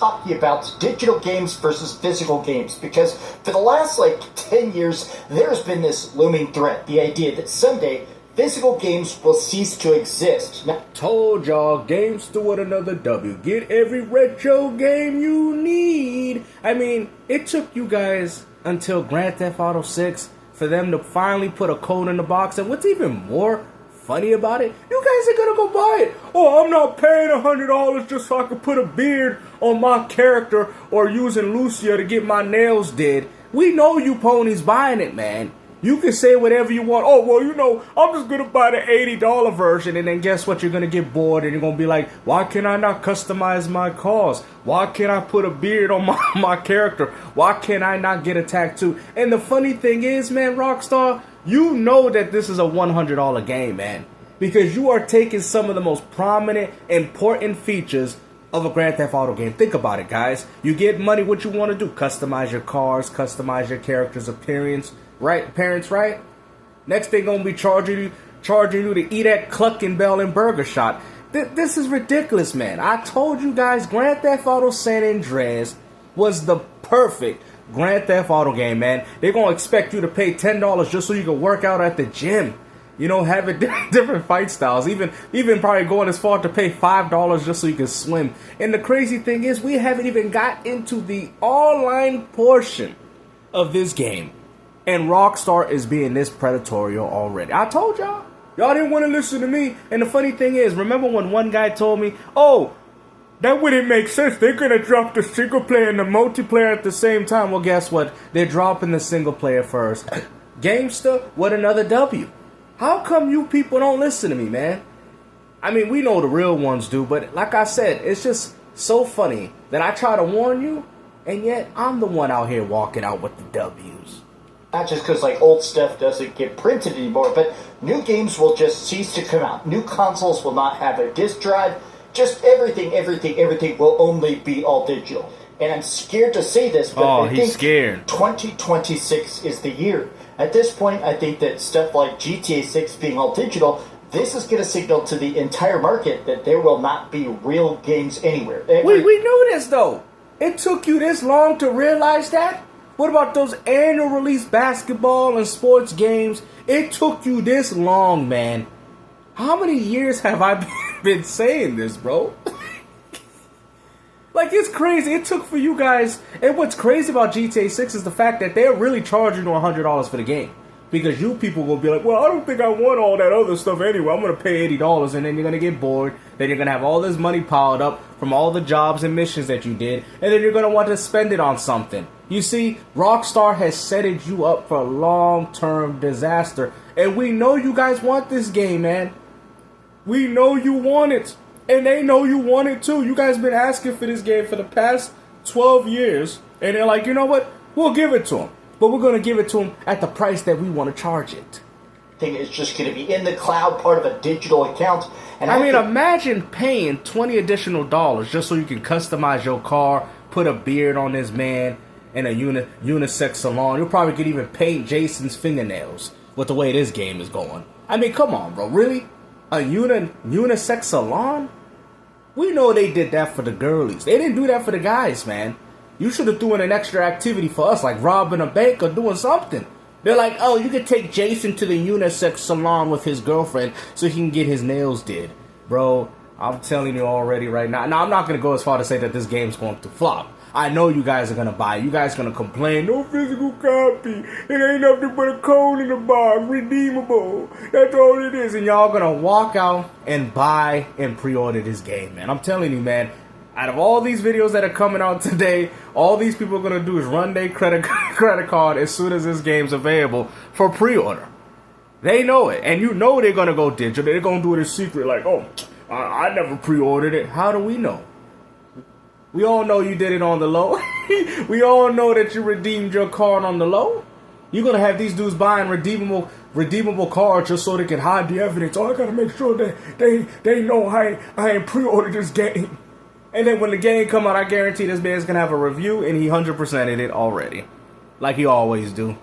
talking about digital games versus physical games, because for the last 10 years there's been this looming threat, the idea that someday physical games will cease to exist. Now, told y'all, GameStop with another W. Get every retro game you need. I mean, it took you guys until Grand Theft Auto 6 for them to finally put a code in the box. And what's even more funny about it, you guys are gonna go buy it. Oh, I'm not paying $100 just so I can put a beard on my character or using Lucia to get my nails did. We know you ponies buying it, man. You can say whatever you want. Oh, well, I'm just going to buy the $80 version. And then guess what? You're going to get bored and you're going to be like, why can I not customize my cars? Why can't I put a beard on my character? Why can't I not get a tattoo? And the funny thing is, man, Rockstar, you know that this is a $100 game, man. Because you are taking some of the most prominent, important features of a Grand Theft Auto game. Think about it, guys. You get money, what you want to do? Customize your cars, customize your character's appearance. Right, parents, right? Next thing gonna be charging you to eat at Cluckin' Bell and Burger Shot. This is ridiculous, man. I told you guys Grand Theft Auto San Andreas was the perfect Grand Theft Auto game, man. They're gonna expect you to pay $10 just so you can work out at the gym. Having different fight styles. Even probably going as far to pay $5 just so you can swim. And the crazy thing is, we haven't even got into the online portion of this game. And Rockstar is being this predatory already. I told y'all. Y'all didn't want to listen to me. And the funny thing is, remember when one guy told me, oh, that wouldn't make sense. They're going to drop the single player and the multiplayer at the same time. Well, guess what? They're dropping the single player first. GameStop, what another W. How come you people don't listen to me, man? I mean, we know the real ones do. But like I said, it's just so funny that I try to warn you. And yet, I'm the one out here walking out with the W's. not just because old stuff doesn't get printed anymore, but new games will just cease to come out. New consoles will not have a disc drive. Just everything will only be all digital. And I'm scared to say this, but I think scared. 2026 is the year. At this point, I think that stuff like GTA 6 being all digital, this is going to signal to the entire market that there will not be real games anywhere. We knew this, though. It took you this long to realize that? What about those annual release basketball and sports games? It took you this long, man. How many years have I been saying this, bro? It's crazy. It took for you guys. And what's crazy about GTA 6 is the fact that they're really charging you $100 for the game. Because you people will be like, well, I don't think I want all that other stuff anyway. I'm going to pay $80, and then you're going to get bored. Then you're going to have all this money piled up from all the jobs and missions that you did. And then you're going to want to spend it on something. You see, Rockstar has set you up for a long-term disaster. And we know you guys want this game, man. We know you want it. And they know you want it too. You guys been asking for this game for the past 12 years. And they're like, you know what? We'll give it to them. But we're going to give it to them at the price that we want to charge it. Thing is just going to be in the cloud, part of a digital account. And I mean, imagine paying $20 additional just so you can customize your car, put a beard on this man, in a unisex salon. You'll probably could even paint Jason's fingernails with the way this game is going. I mean, come on, bro. Really? A unisex salon? We know they did that for the girlies. They didn't do that for the guys, man. You should have doing an extra activity for us, like robbing a bank or doing something. They're like, oh, you could take Jason to the unisex salon with his girlfriend so he can get his nails did. Bro, I'm telling you already right now. Now, I'm not going to go as far to say that this game's going to flop. I know you guys are going to buy it. You guys are going to complain. No physical copy. It ain't nothing but a code in the box. Redeemable. That's all it is. And y'all going to walk out and buy and pre-order this game, man. I'm telling you, man. Out of all these videos that are coming out today, all these people are going to do is run their credit card as soon as this game's available for pre-order. They know it. And you know they're going to go digital. They're going to do it in secret like, oh, I never pre-ordered it. How do we know? We all know you did it on the low. We all know that you redeemed your card on the low. You're going to have these dudes buying redeemable cards just so they can hide the evidence. Oh, I got to make sure that they know I ain't pre-ordered this game. And then when the game come out, I guarantee this man's going to have a review, and he 100%ed it already. Like he always do.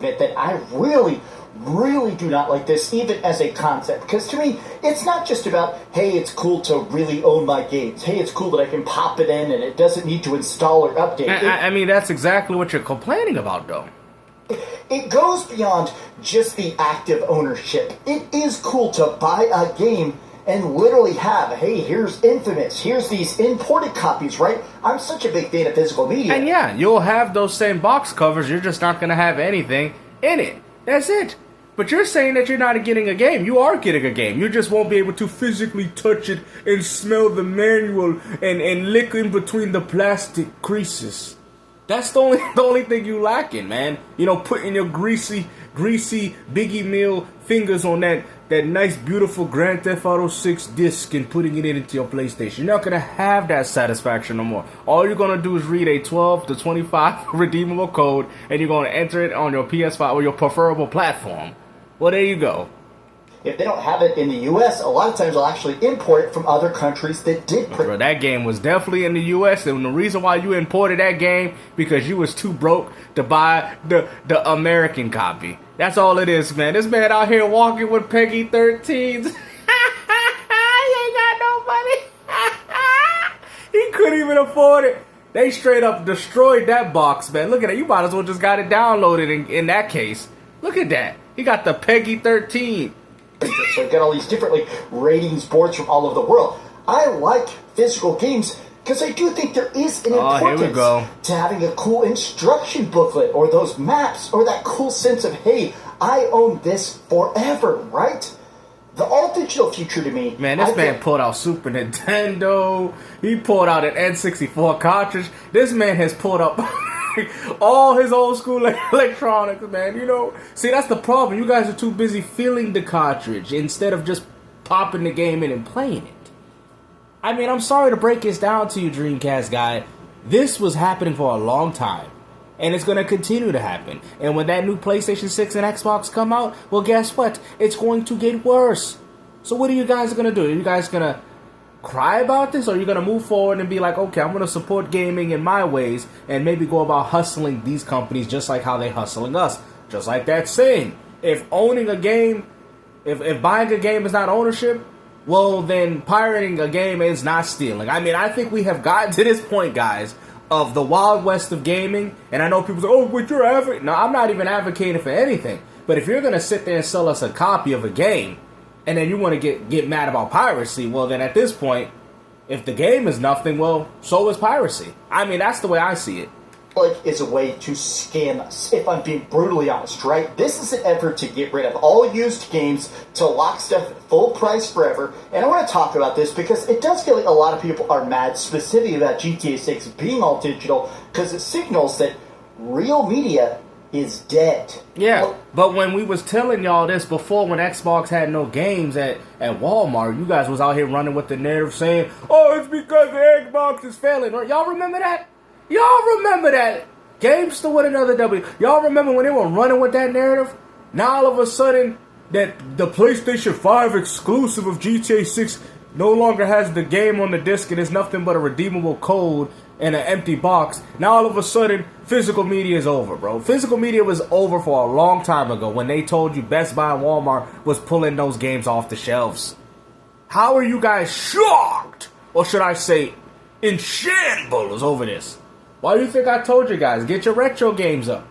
admit that I really do not like this, even as a concept. Because to me, it's not just about, hey, it's cool to really own my games. Hey, it's cool that I can pop it in and it doesn't need to install or update. I mean, that's exactly what you're complaining about, though. It goes beyond just the act of ownership. It is cool to buy a game and literally have, hey, here's Infamous, here's these imported copies, right? I'm such a big fan of physical media. And yeah, you'll have those same box covers, you're just not going to have anything in it. That's it. But you're saying that you're not getting a game. You are getting a game. You just won't be able to physically touch it and smell the manual and lick in between the plastic creases. That's the only thing you lacking, man. You know, putting your greasy Biggie Meal fingers on that nice, beautiful Grand Theft Auto 6 disc and putting it into your PlayStation. You're not going to have that satisfaction no more. All you're going to do is read a 12 to 25 redeemable code, and you're going to enter it on your PS5 or your preferable platform. Well, there you go. If they don't have it in the U.S., a lot of times they'll actually import it from other countries that did print. Bro, that game was definitely in the U.S., and the reason why you imported that game, because you was too broke to buy the American copy. That's all it is, man. This man out here walking with Peggy 13s. He ain't got no money. He couldn't even afford it. They straight up destroyed that box, man. Look at it. You might as well just got it downloaded in that case. Look at that. He got the Peggy 13. So you got all these different ratings boards from all over the world. I like physical games because I do think there is an importance to having a cool instruction booklet or those maps or that cool sense of, hey, I own this forever, right? The all-digital future to me... Man, this man pulled out Super Nintendo. He pulled out an N64 cartridge. This man has pulled up... all his old school electronics, man. You know, see, that's the problem. You guys are too busy feeling the cartridge instead of just popping the game in and playing it. I mean, I'm sorry to break this down to you, Dreamcast guy. This was happening for a long time, and it's going to continue to happen. And when that new PlayStation 6 and Xbox come out, well, guess what? It's going to get worse. So what are you guys going to do? Are you guys going to cry about this, or are you going to move forward and be like, okay, I'm going to support gaming in my ways and maybe go about hustling these companies just like how they hustling us? Just like that saying, if owning a game, if buying a game is not ownership, well, then pirating a game is not stealing. I mean, I think we have gotten to this point, guys, of the Wild West of gaming, and I know people say, oh, but you're advocating. No, I'm not even advocating for anything. But if you're going to sit there and sell us a copy of a game, and then you want to get mad about piracy, well, then at this point, if the game is nothing, well, so is piracy. I mean, that's the way I see it. Is a way to scam us, if I'm being brutally honest, right? This is an effort to get rid of all used games, to lock stuff at full price forever. And I want to talk about this because it does feel like a lot of people are mad specifically about GTA 6 being all digital, because it signals that real media is dead. Yeah, but when we was telling y'all this before, when Xbox had no games at Walmart, you guys was out here running with the narrative saying, oh, it's because the Xbox is failing. Y'all remember that? Y'all remember that? Gamester with another W. Y'all remember when they were running with that narrative? Now all of a sudden, that the PlayStation 5 exclusive of GTA 6 no longer has the game on the disc and it's nothing but a redeemable code and an empty box. Now all of a sudden, physical media is over, bro. Physical media was over for a long time ago when they told you Best Buy and Walmart was pulling those games off the shelves. How are you guys shocked? Or should I say, in shambles over this? Why do you think I told you guys? Get your retro games up.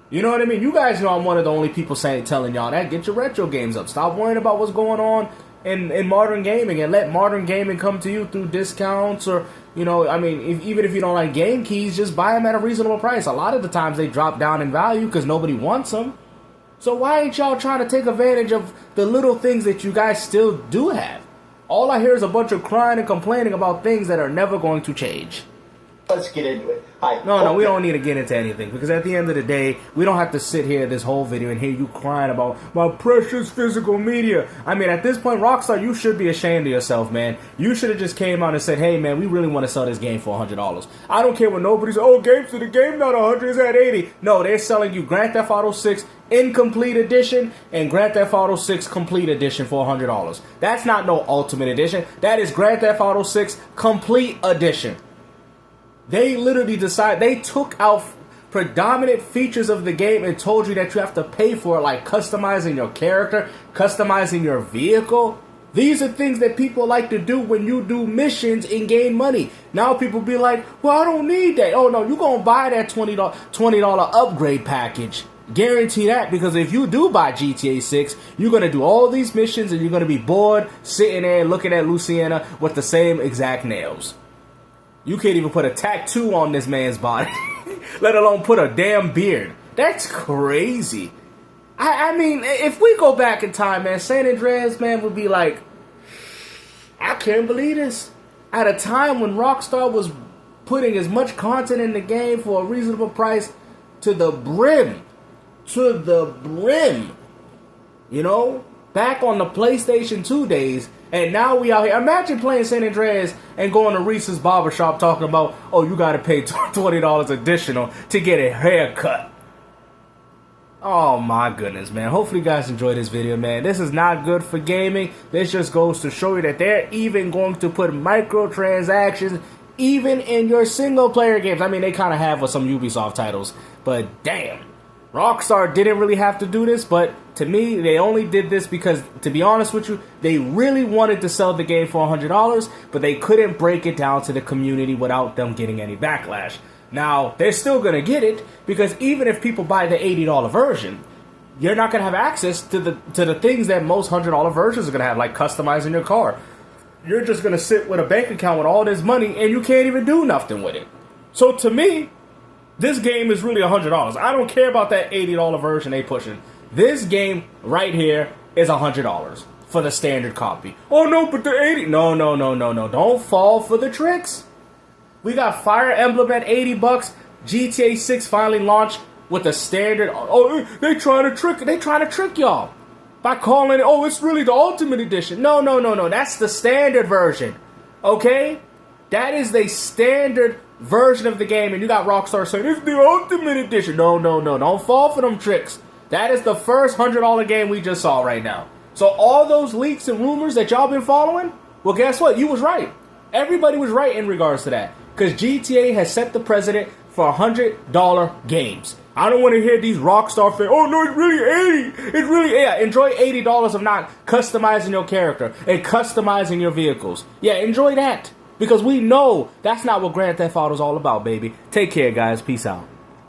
You know what I mean? You guys know I'm one of the only people telling y'all that. Get your retro games up. Stop worrying about what's going on in modern gaming, and let modern gaming come to you through discounts, or, you know, I mean, even if you don't like game keys, just buy them at a reasonable price. A lot of the times they drop down in value because nobody wants them. So why ain't y'all trying to take advantage of the little things that you guys still do have? All I hear is a bunch of crying and complaining about things that are never going to change. Let's get into it. No, we don't need to get into anything, because at the end of the day, we don't have to sit here this whole video and hear you crying about my precious physical media. I mean, at this point, Rockstar, you should be ashamed of yourself, man. You should have just came out and said, hey, man, we really want to sell this game for $100. I don't care what nobody says, oh, games to the game, not 100, it's at 80. No, they're selling you Grand Theft Auto 6 Incomplete Edition and Grand Theft Auto 6 Complete Edition for $100. That's not no Ultimate Edition. That is Grand Theft Auto 6 Complete Edition. They literally they took out predominant features of the game and told you that you have to pay for it, like customizing your character, customizing your vehicle. These are things that people like to do when you do missions and gain money. Now people be like, well, I don't need that. Oh, no, you're going to buy that $20 upgrade package. Guarantee that, because if you do buy GTA 6, you're going to do all these missions and you're going to be bored sitting there looking at Luciana with the same exact nails. You can't even put a tattoo on this man's body, let alone put a damn beard. That's crazy. I mean, if we go back in time, man, San Andreas, man, would be like, I can't believe this. At a time when Rockstar was putting as much content in the game for a reasonable price to the brim. To the brim. You know? Back on the PlayStation 2 days, and now we out here. Imagine playing San Andreas and going to Reese's Barbershop talking about, oh, you got to pay $20 additional to get a haircut. Oh my goodness, man. Hopefully you guys enjoyed this video, man. This is not good for gaming. This just goes to show you that they're even going to put microtransactions even in your single player games. I mean, they kind of have with some Ubisoft titles, but damn. Rockstar didn't really have to do this, but to me, they only did this because, to be honest with you, they really wanted to sell the game for $100, but they couldn't break it down to the community without them getting any backlash. Now, they're still going to get it, because even if people buy the $80 version, you're not going to have access to the things that most $100 versions are going to have, like customizing your car. You're just going to sit with a bank account with all this money, and you can't even do nothing with it. So to me, this game is really $100. I don't care about that $80 version they pushing. This game right here is $100 for the standard copy. Oh no, but the 80. No. Don't fall for the tricks. We got Fire Emblem at $80. GTA 6 finally launched with the standard. Oh, they trying to trick y'all by calling it, oh, it's really the Ultimate Edition. No. That's the standard version. Okay? That is the standard version of the game, and you got Rockstar saying it's the Ultimate Edition. No. Don't fall for them tricks. That is the first $100 game we just saw right now. So all those leaks and rumors that y'all been following, well, guess what? You was right. Everybody was right in regards to that. Because GTA has set the precedent for $100 games. I don't want to hear these Rockstar fans, oh no, it's really 80. It's really, yeah, enjoy $80 of not customizing your character and customizing your vehicles. Yeah, enjoy that. Because we know that's not what Grand Theft Auto is all about, baby. Take care, guys. Peace out.